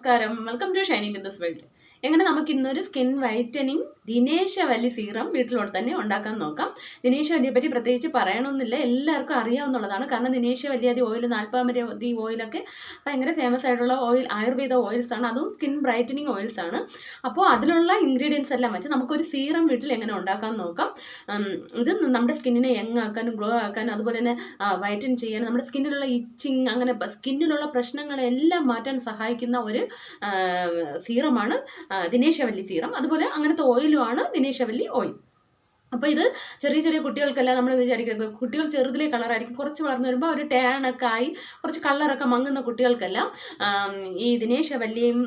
നമസ്കാരം, welcome to ഷൈനിബിന്ദുസ് world. എങ്ങനെ നമുക്ക് ഇന്നൊരു സ്കിൻ വൈറ്റനിങ് ദിനേശവല്ലി സീറം വീട്ടിലോട്ട് തന്നെ ഉണ്ടാക്കാൻ നോക്കാം. ദിനേശവല്ലിയെ പറ്റി പ്രത്യേകിച്ച് പറയണമെന്നില്ല, എല്ലാവർക്കും അറിയാവുന്നതാണ്. കാരണം ദിനേശവല്ലിയാദി ഓയിൽ, നാൽപ്പാമരാതി ഓയിലൊക്കെ ഭയങ്കര ഫേമസ് ആയിട്ടുള്ള ഓയിൽ, ആയുർവേദ ഓയിൽസ് ആണ്. അതും സ്കിൻ ബ്രൈറ്റനിങ് ഓയിൽസ് ആണ്. അപ്പോൾ അതിലുള്ള ഇൻഗ്രീഡിയൻസ് എല്ലാം വെച്ച് നമുക്കൊരു സീറം വീട്ടിൽ എങ്ങനെ ഉണ്ടാക്കാൻ നോക്കാം. ഇത് നമ്മുടെ സ്കിന്നിനെ യങ് ആക്കാനും ഗ്ലോ ആക്കാനും അതുപോലെ തന്നെ വൈറ്റൻ ചെയ്യാനും നമ്മുടെ സ്കിന്നിലുള്ള ഇച്ചിങ്, അങ്ങനെ സ്കിന്നിലുള്ള പ്രശ്നങ്ങളെല്ലാം മാറ്റാൻ സഹായിക്കുന്ന ഒരു സീറമാണ് ദിനേശവല്ലി സീറം. അതുപോലെ അങ്ങനത്തെ ഓയിലുമാണ് ദിനേശവല്ലി ഓയിൽ. അപ്പോൾ ഇത് ചെറിയ ചെറിയ കുട്ടികൾക്കെല്ലാം നമ്മൾ വിചാരിക്കുന്നത്, കുട്ടികൾ ചെറുതിലെ കളറായിരിക്കും, കുറച്ച് വളർന്നു വരുമ്പോൾ ഒരു ടാനൊക്കെ ആയി കുറച്ച് കളറൊക്കെ മങ്ങുന്ന കുട്ടികൾക്കെല്ലാം ഈ ദിനേശവല്ലിയും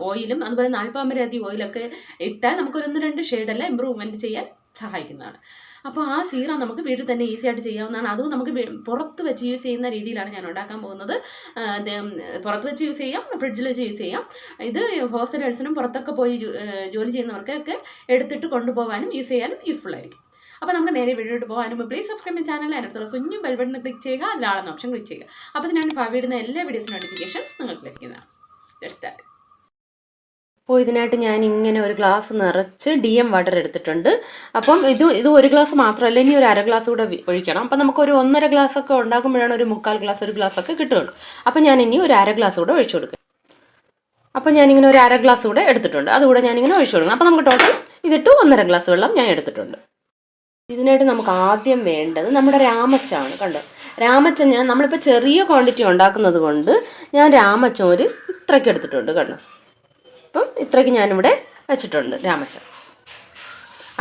ഓയിലും അതുപോലെ നാൽപ്പാമരാതി ഓയിലൊക്കെ ഇട്ടാൽ നമുക്കൊരു 1-2 ഷെയ്ഡെല്ലാം ഇമ്പ്രൂവ്മെൻറ്റ് ചെയ്യാൻ സഹായിക്കുന്നതാണ്. അപ്പോൾ ആ സീറം നമുക്ക് വീട്ടിൽ തന്നെ ഈസി ആയിട്ട് ചെയ്യാവുന്നതാണ്. അതും നമുക്ക് പുറത്ത് വെച്ച് യൂസ് ചെയ്യുന്ന രീതിയിലാണ് ഞാൻ ഉണ്ടാക്കാൻ പോകുന്നത്. പുറത്ത് വെച്ച് യൂസ് ചെയ്യാം, ഫ്രിഡ്ജിൽ വെച്ച് യൂസ് ചെയ്യാം. ഇത് ഹോസ്റ്റലേഴ്സിനും പുറത്തൊക്കെ പോയി ജോലി ചെയ്യുന്നവർക്കൊക്കെ എടുത്തിട്ട് കൊണ്ടുപോകാനും യൂസ് ചെയ്യാനും യൂസ്ഫുൾ ആയിരിക്കും. അപ്പോൾ നമുക്ക് നേരെ വീഡിയോട്ട് പോകാനും പ്ലീസ് സബ്സ്ക്രൈബ് ചെയ്യുന്ന ചാനൽ അതിനടുത്തുള്ള കുഞ്ഞു ബെൽ ബട്ടൺ ക്ലിക്ക് ചെയ്യുക, അതിലാണെന്ന ഓപ്ഷൻ ക്ലിക്ക് ചെയ്യുക. അപ്പോൾ ഞാൻ ഇടുന്ന എല്ലാ വീഡിയോസ് നോട്ടിഫിക്കേഷൻസ് നിങ്ങൾക്ക് ലഭിക്കുന്നതാണ്. Let's start. അപ്പോൾ ഇതിനായിട്ട് ഞാൻ ഇങ്ങനെ ഒരു ഗ്ലാസ് നിറച്ച് DM വാട്ടർ എടുത്തിട്ടുണ്ട്. അപ്പം ഇത് ഒരു ഗ്ലാസ് മാത്രമല്ല, ഇനി ഒരു 1/2 ഗ്ലാസ് കൂടെ ഒഴിക്കണം. അപ്പം നമുക്കൊരു 1.5 ഗ്ലാസ്സൊക്കെ ഉണ്ടാക്കുമ്പോഴാണ് ഒരു 3/4 ഗ്ലാസ്, ഒരു ഗ്ലാസ്സൊക്കെ കിട്ടുകയുള്ളൂ. അപ്പം ഞാൻ ഇനി ഒരു 1/2 ഗ്ലാസ് കൂടെ ഒഴിച്ചു കൊടുക്കും. അപ്പോൾ ഞാനിങ്ങനെ ഒരു 1/2 ഗ്ലാസ് കൂടെ എടുത്തിട്ടുണ്ട്, അതുകൂടെ ഞാനിങ്ങനെ ഒഴിച്ചു കൊടുക്കണം. അപ്പോൾ നമുക്ക് ടോട്ടൽ ഇതിട്ട് 1.5 ഗ്ലാസ് വെള്ളം ഞാൻ എടുത്തിട്ടുണ്ട്. ഇതിനായിട്ട് നമുക്ക് ആദ്യം വേണ്ടത് നമ്മുടെ രാമച്ചാണ്. കണ്ടോ, രാമച്ച നമ്മളിപ്പോൾ ചെറിയ ക്വാണ്ടിറ്റി ഉണ്ടാക്കുന്നത് കൊണ്ട് ഞാൻ രാമച്ച ഒരു ഇത്രയ്ക്ക് എടുത്തിട്ടുണ്ട്. കണ്ടോ, അപ്പം ഇത്രയ്ക്ക് ഞാനിവിടെ വെച്ചിട്ടുണ്ട് രാമച്ച.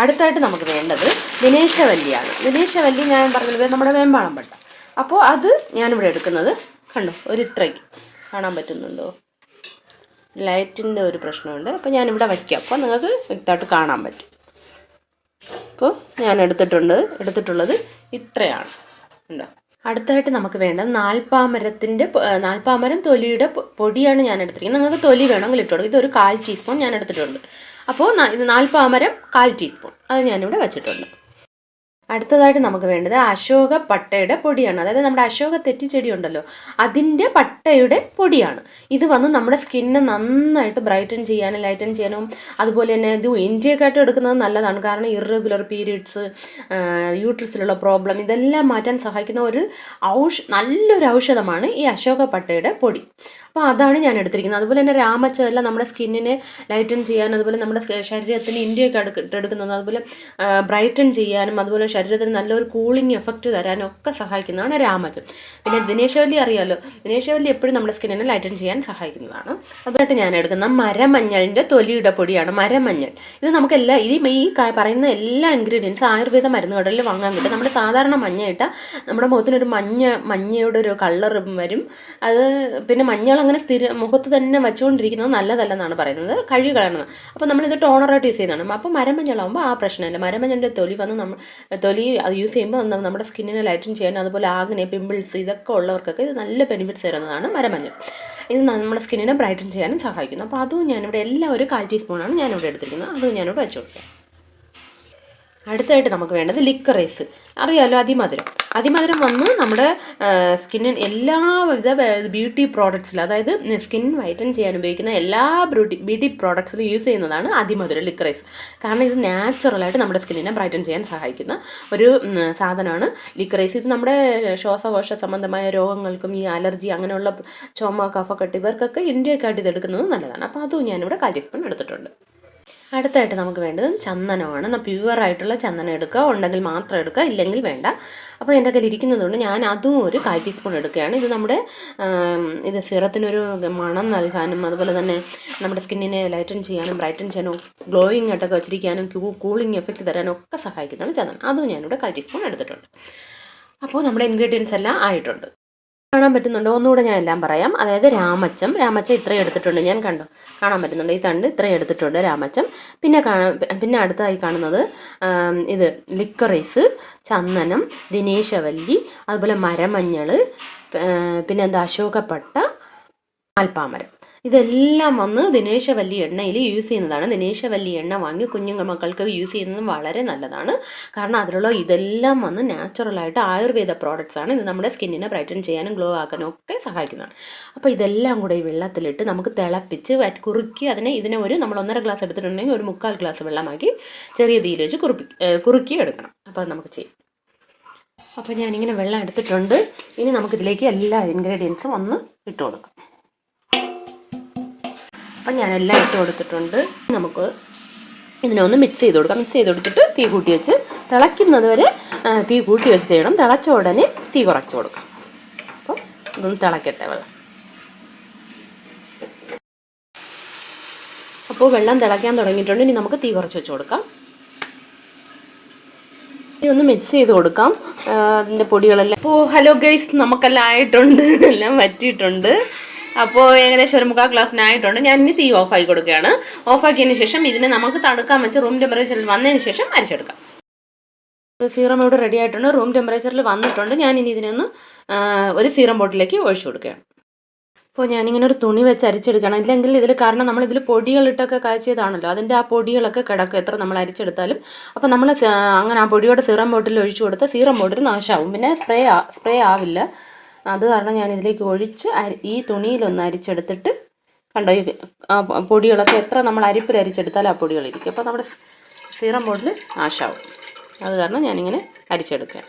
അടുത്തായിട്ട് നമുക്ക് വേണ്ടത് ദിനേശവല്ലിയാണ്. ദിനേശവല്ലി ഞാൻ പറഞ്ഞത് നമ്മുടെ വേമ്പാളം പട്ട. അപ്പോൾ അത് ഞാനിവിടെ എടുക്കുന്നത് കണ്ടോ, ഒരു ഇത്രയ്ക്ക് കാണാൻ പറ്റുന്നുണ്ടോ? ലൈറ്റിൻ്റെ ഒരു പ്രശ്നമുണ്ട്, അപ്പോൾ ഞാനിവിടെ വയ്ക്കാം, അപ്പോൾ നിങ്ങൾക്ക് വ്യക്തമായിട്ട് കാണാൻ പറ്റും. അപ്പോൾ ഞാൻ എടുത്തിട്ടുള്ളത് ഇത്രയാണ്. ഉണ്ടോ? അടുത്തായിട്ട് നമുക്ക് വേണ്ടത് നാൽപ്പാമരം തൊലിയുടെ പൊടിയാണ് ഞാൻ എടുത്തിരിക്കുന്നത്. നിങ്ങൾക്ക് തൊലി വേണമെങ്കിൽ ഇട്ട് കൊടുക്കും. ഇതൊരു 1/4 ടീസ്പൂൺ ഞാൻ എടുത്തിട്ടുണ്ട്. അപ്പോൾ ഇത് നാൽപ്പാമരം 1/4 ടീസ്പൂൺ അത് ഞാനിവിടെ വെച്ചിട്ടുണ്ട്. അടുത്തതായിട്ട് നമുക്ക് വേണ്ടത് അശോക പട്ടയുടെ പൊടിയാണ്. അതായത് നമ്മുടെ അശോക തെറ്റിച്ചെടി ഉണ്ടല്ലോ, അതിൻ്റെ പട്ടയുടെ പൊടിയാണ്. ഇത് വന്ന് നമ്മുടെ സ്കിന്നെ നന്നായിട്ട് ബ്രൈറ്റൻ ചെയ്യാനും ലൈറ്റൻ ചെയ്യാനും അതുപോലെ തന്നെ ഇത് ഇൻറ്റേക്കായിട്ട് എടുക്കുന്നത് നല്ലതാണ്. കാരണം ഇറഗുലർ പീരീഡ്സ്, യൂട്രസിലുള്ള പ്രോബ്ലം ഇതെല്ലാം മാറ്റാൻ സഹായിക്കുന്ന നല്ലൊരു ഔഷധമാണ് ഈ അശോക പട്ടയുടെ പൊടി. അപ്പോൾ അതാണ് ഞാൻ എടുത്തിരിക്കുന്നത്. അതുപോലെ തന്നെ രാമച്ചെല്ലാം നമ്മുടെ സ്കിന്നിനെ ലൈറ്റൻ ചെയ്യാനും അതുപോലെ നമ്മുടെ ശരീരത്തിന് ഇൻറ്റേക്ക് എടുക്കുന്നത്, അതുപോലെ ബ്രൈറ്റൻ ചെയ്യാനും അതുപോലെ ശരീരത്തിന് നല്ലൊരു കൂളിംഗ് എഫക്റ്റ് തരാനും ഒക്കെ സഹായിക്കുന്നതാണ് രാമച്ചം. പിന്നെ ദിനേശവല്ലി അറിയാമല്ലോ, ദിനേശവല്ലി എപ്പോഴും നമ്മുടെ സ്കിന്നിനെ ലൈറ്റൻ ചെയ്യാൻ സഹായിക്കുന്നതാണ്. അതുമായിട്ട് ഞാൻ എടുക്കുന്ന മരമഞ്ഞളിൻ്റെ തൊലിയുടെ പൊടിയാണ്. മരമഞ്ഞൾ ഇത് നമുക്കെല്ലാം ഈ പറയുന്ന എല്ലാ ഇൻഗ്രീഡിയൻസ് ആയുർവേദ മരുന്നുകളിൽ വാങ്ങാൻ കിട്ടും. നമ്മുടെ സാധാരണ മഞ്ഞ ഇട്ടാൽ നമ്മുടെ മുഖത്തിനൊരു മഞ്ഞയുടെ ഒരു കളറും വരും. അത് പിന്നെ മഞ്ഞൾ അങ്ങനെ മുഖത്ത് തന്നെ വെച്ചുകൊണ്ടിരിക്കുന്നത് നല്ലതല്ലെന്നാണ് പറയുന്നത്, കഴുകി കളയണം. അപ്പോൾ നമ്മളിത് ടോണറായിട്ട് യൂസ് ചെയ്യുന്നതാണ്. അപ്പോൾ മരമഞ്ഞളാകുമ്പോൾ ആ പ്രശ്നമില്ല. മരമഞ്ഞളിൻ്റെ തൊലി വന്ന് തൊലി അത് യൂസ് ചെയ്യുമ്പോൾ നമ്മുടെ സ്കിന്നിനെ ലൈറ്റൻ ചെയ്യാനും അതുപോലെ ആഗ്നെ, പിമ്പിൾസ് ഇതൊക്കെ ഉള്ളവർക്കൊക്കെ ഇത് നല്ല ബെനിഫിറ്റ്സ് തരുന്നതാണ് മരമഞ്ഞൾ. ഇത് നമ്മുടെ സ്കിന്നിനെ ബ്രൈറ്റൻ ചെയ്യാനും സഹായിക്കുന്നു. അപ്പോൾ അതും ഞാനിവിടെ എല്ലാം ഒരു 1/4 ടീസ്പൂണാണ് ഞാനിവിടെ എടുത്തിരിക്കുന്നത്. അതും ഞാനിവിടെ വെച്ച് കൊടുക്കാം. അടുത്തായിട്ട് നമുക്ക് വേണ്ടത് ലിക്കറൈസ്. അറിയാമല്ലോ, അതിമധുരം വന്ന് നമ്മുടെ സ്കിന്നിന് എല്ലാവിധ ബ്യൂട്ടി പ്രോഡക്ട്സിലും, അതായത് സ്കിൻ വൈറ്റൻ ചെയ്യാൻ ഉപയോഗിക്കുന്ന എല്ലാ ബ്യൂട്ടി പ്രോഡക്ട്സിലും യൂസ് ചെയ്യുന്നതാണ് അതിമധുരം, ലിക്കറൈസ്. കാരണം ഇത് നാച്ചുറലായിട്ട് നമ്മുടെ സ്കിന്നിനെ ബ്രൈറ്റൻ ചെയ്യാൻ സഹായിക്കുന്ന ഒരു സാധനമാണ് ലിക്കറൈസ്. ഇത് നമ്മുടെ ശ്വാസകോശ സംബന്ധമായ രോഗങ്ങൾക്കും ഈ അലർജി അങ്ങനെയുള്ള ചുമ, കഫക്കെട്ട് ഇവർക്കൊക്കെ ഇൻറ്റേക്കായിട്ട് ഇത് എടുക്കുന്നത് നല്ലതാണ്. അപ്പോൾ അതും ഞാനിവിടെ 1/4 ടീസ്പൂൺ എടുത്തിട്ടുണ്ട്. അടുത്തായിട്ട് നമുക്ക് വേണ്ടത് ചന്ദനമാണ്. പ്യുവറായിട്ടുള്ള ചന്ദനം എടുക്കുക, ഉണ്ടെങ്കിൽ മാത്രം എടുക്കുക, ഇല്ലെങ്കിൽ വേണ്ട. അപ്പോൾ എൻ്റെ കയ്യിൽ ഇരിക്കുന്നതുകൊണ്ട് ഞാൻ അതും ഒരു 1/4 ടീസ്പൂൺ എടുക്കുകയാണ്. ഇത് നമ്മുടെ ഇത് സിറത്തിനൊരു മണം നൽകാനും അതുപോലെ തന്നെ നമ്മുടെ സ്കിന്നിനെ ലൈറ്റൻ ചെയ്യാനും ബ്രൈറ്റൻ ചെയ്യാനും ഗ്ലോയിങ് ആയിട്ടൊക്കെ വെച്ചിരിക്കാനും കൂളിംഗ് എഫക്റ്റ് തരാനും ഒക്കെ സഹായിക്കുന്നതാണ് ചന്ദനം. അതും ഞാനിവിടെ 1/4 ടീസ്പൂൺ എടുത്തിട്ടുണ്ട്. അപ്പോൾ നമ്മുടെ ഇൻഗ്രീഡിയൻസ് എല്ലാം ആയിട്ടുണ്ട്. കാണാൻ പറ്റുന്നുണ്ടോ? ഒന്നുകൂടെ ഞാൻ എല്ലാം പറയാം. അതായത് രാമച്ചം ഇത്രയും എടുത്തിട്ടുണ്ട്, ഞാൻ കണ്ടോ, കാണാൻ പറ്റുന്നുണ്ട്. ഈ തണ്ട് ഇത്രയും എടുത്തിട്ടുണ്ട് രാമച്ചം. പിന്നെ അടുത്തതായി കാണുന്നത് ഇത് ലിക്കറൈസ്, ചന്ദനം, ദിനേശവല്ലി, അതുപോലെ മരമഞ്ഞൾ, പിന്നെ അശോകപ്പട്ട, നാൽപ്പാമരം. ഇതെല്ലാം വന്ന് ദിനേശവല്ലി എണ്ണയിൽ യൂസ് ചെയ്യുന്നതാണ്. ദിനേശവല്ലി എണ്ണ വാങ്ങി കുഞ്ഞുങ്ങൾ മക്കൾക്ക് യൂസ് ചെയ്യുന്നതും വളരെ നല്ലതാണ്. കാരണം അതിലുള്ള ഇതെല്ലാം വന്ന് നാച്ചുറലായിട്ട് ആയുർവേദ പ്രോഡക്റ്റ്സ് ആണ്. ഇത് നമ്മുടെ സ്കിന്നിനെ ബ്രൈറ്റൻ ചെയ്യാനും ഗ്ലോ ആക്കാനും ഒക്കെ സഹായിക്കുന്നതാണ്. അപ്പോൾ ഇതെല്ലാം കൂടെ ഈ വെള്ളത്തിലിട്ട് നമുക്ക് തിളപ്പിച്ച് കുറുക്കി ഇതിനെ നമ്മൾ 1.5 ഗ്ലാസ് എടുത്തിട്ടുണ്ടെങ്കിൽ ഒരു 3/4 ഗ്ലാസ് വെള്ളമാക്കി ചെറിയ തീയിൽ വെച്ച് കുറുക്കി എടുക്കണം. അപ്പോൾ അത് നമുക്ക് ചെയ്യാം. അപ്പോൾ ഞാനിങ്ങനെ വെള്ളം എടുത്തിട്ടുണ്ട്. ഇനി നമുക്കിതിലേക്ക് എല്ലാ ഇൻഗ്രീഡിയൻസും ഒന്ന് ഇട്ട് കൊടുക്കാം. അപ്പം ഞാനെല്ലാം ഇട്ട് കൊടുത്തിട്ടുണ്ട്. നമുക്ക് ഇതിനൊന്ന് മിക്സ് ചെയ്ത് കൊടുക്കാം. മിക്സ് ചെയ്ത് കൊടുത്തിട്ട് തീ കൂട്ടി വെച്ച് തിളയ്ക്കുന്നത് വരെ തീ കൂട്ടി വെച്ച് ചെയ്യണം. തിളച്ച ഉടനെ തീ കുറച്ച് കൊടുക്കാം. അപ്പോൾ ഇതൊന്ന് തിളക്കട്ടെ വെള്ളം. അപ്പോൾ വെള്ളം തിളയ്ക്കാൻ തുടങ്ങിയിട്ടുണ്ട്. ഇനി നമുക്ക് തീ കുറച്ച് വെച്ച് കൊടുക്കാം. ഒന്ന് മിക്സ് ചെയ്ത് കൊടുക്കാം അതിൻ്റെ പൊടികളെല്ലാം. അപ്പോൾ ഹലോ ഗൈസ്, നമുക്കെല്ലാം ആയിട്ടുണ്ട്, എല്ലാം വറ്റിയിട്ടുണ്ട്. അപ്പോൾ ഏകദേശം ഒരു 3/4 ഗ്ലാസ്സിനായിട്ടുണ്ട്. ഞാൻ ഇനി തീ ഓഫാക്കി കൊടുക്കുകയാണ്. ഓഫാക്കിയതിന് ശേഷം ഇതിനെ നമുക്ക് തണുക്കാൻ വെച്ച് റൂം ടെമ്പറേച്ചറിൽ വന്നതിന് ശേഷം അരിച്ചെടുക്കാം. സീറം ഇവിടെ റെഡി ആയിട്ടുണ്ട്, റൂം ടെമ്പറേച്ചറിൽ വന്നിട്ടുണ്ട്. ഞാനിനി ഇതിനൊന്ന് ഒരു സീറം ബോട്ടിലേക്ക് ഒഴിച്ചു കൊടുക്കുകയാണ്. അപ്പോൾ ഞാനിങ്ങനെ ഒരു തുണി വെച്ച് അരിച്ചെടുക്കണം. ഇല്ലെങ്കിൽ ഇതിൽ കാരണം നമ്മളിതിൽ പൊടികളിട്ടൊക്കെ കാച്ചിയതാണല്ലോ, അതിൻ്റെ ആ പൊടികളൊക്കെ കിടക്കും എത്ര നമ്മൾ അരിച്ചെടുത്താലും. അപ്പോൾ നമ്മൾ അങ്ങനെ ആ പൊടിയോടെ സീറം ബോട്ടിൽ ഒഴിച്ചു കൊടുത്താൽ സീറം ബോട്ടിൽ നാശമാവും, പിന്നെ സ്പ്രേ ആവില്ല. അത് കാരണം ഞാനിതിലേക്ക് ഒഴിച്ച് ഈ തുണിയിലൊന്ന് അരിച്ചെടുത്തിട്ട് കണ്ടോ, ഈ പൊടികളൊക്കെ എത്ര നമ്മൾ അരിപ്പിൽ അരിച്ചെടുത്താലും ആ പൊടികളിരിക്കും. അപ്പോൾ നമ്മുടെ സീറം ബോട്ടിൽ നാശമാവും. അത് കാരണം ഞാനിങ്ങനെ അരിച്ചെടുക്കുക.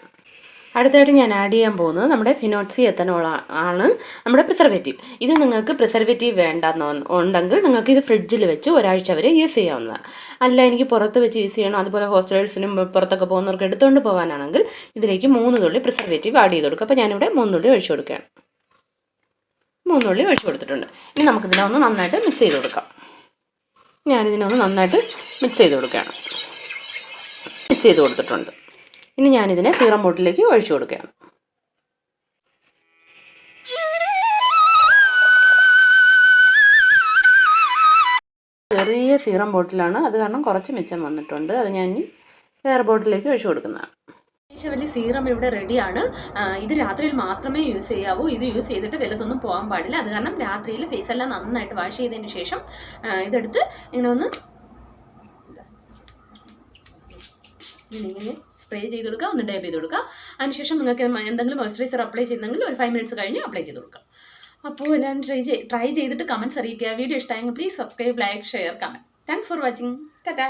അടുത്തായിട്ട് ഞാൻ ആഡ് ചെയ്യാൻ പോകുന്നത് നമ്മുടെ ഫിനോക്സി എത്തനോൾ ആണ്, നമ്മുടെ പ്രിസർവേറ്റീവ്. ഇത് നിങ്ങൾക്ക് പ്രിസർവേറ്റീവ് വേണ്ടെന്നുണ്ടെങ്കിൽ നിങ്ങൾക്ക് ഇത് ഫ്രിഡ്ജിൽ വെച്ച് ഒരാഴ്ച വരെ യൂസ് ചെയ്യാവുന്നതാണ്. അല്ല എനിക്ക് പുറത്ത് വെച്ച് യൂസ് ചെയ്യണം, അതുപോലെ ഹോസ്റ്റലേഴ്സിനും പുറത്തൊക്കെ പോകുന്നവർക്ക് എടുത്തുകൊണ്ട് പോകാനാണെങ്കിൽ ഇതിലേക്ക് 3 തുള്ളി പ്രിസർവേറ്റീവ് ആഡ് ചെയ്ത് കൊടുക്കുക. അപ്പോൾ ഞാനിവിടെ 3 തുള്ളി ഒഴിച്ചു കൊടുക്കുകയാണ്. 3 തുള്ളി ഒഴിച്ചു കൊടുത്തിട്ടുണ്ട്. ഇനി നമുക്കിതിനെ ഒന്ന് നന്നായിട്ട് മിക്സ് ചെയ്ത് കൊടുക്കാം. ഞാനിതിനൊന്ന് നന്നായിട്ട് മിക്സ് ചെയ്ത് കൊടുക്കുകയാണ്. മിക്സ് ചെയ്ത് കൊടുത്തിട്ടുണ്ട്. ഇനി ഞാനിതിനെ സീറം ബോട്ടിലേക്ക് ഒഴിച്ചു കൊടുക്കുകയാണ്. ചെറിയ സീറം ബോട്ടിലാണ്, അത് കാരണം കുറച്ച് മിച്ചം വന്നിട്ടുണ്ട്. അത് ഞാൻ വേറെ ബോട്ടിലേക്ക് ഒഴിച്ചു കൊടുക്കുന്നതാണ്. ദിനേശവല്ലി സീറം ഇവിടെ റെഡിയാണ്. ഇത് രാത്രിയിൽ മാത്രമേ യൂസ് ചെയ്യാവൂ. ഇത് യൂസ് ചെയ്തിട്ട് വെളുത്തൊന്നും പോകാൻ പാടില്ല. അത് കാരണം രാത്രിയിൽ ഫേസെല്ലാം നന്നായിട്ട് വാഷ് ചെയ്തതിന് ശേഷം ഇതെടുത്ത് ഇങ്ങനെ ഒന്ന് സ്പ്രേ ചെയ്ത് കൊടുക്കുക, ഒന്ന് ഡേബ് ചെയ്ത് കൊടുക്കുക. അതിനുശേഷം നിങ്ങൾക്ക് എന്തെങ്കിലും മോയ്സ്ചറൈസർ അപ്ലൈ ചെയ്യുന്നെങ്കിൽ ഒരു 5 മിനിറ്റ്സ് കഴിഞ്ഞ് അപ്ലൈ ചെയ്ത് കൊടുക്കുക. അപ്പോൾ എല്ലാം ട്രൈ ചെയ്തിട്ട് കമൻറ്റ്സ് അറിയിക്കുക. വീഡിയോ ഇഷ്ടമായെങ്കിൽ please subscribe, like, share, comment. Thanks for watching. Tata.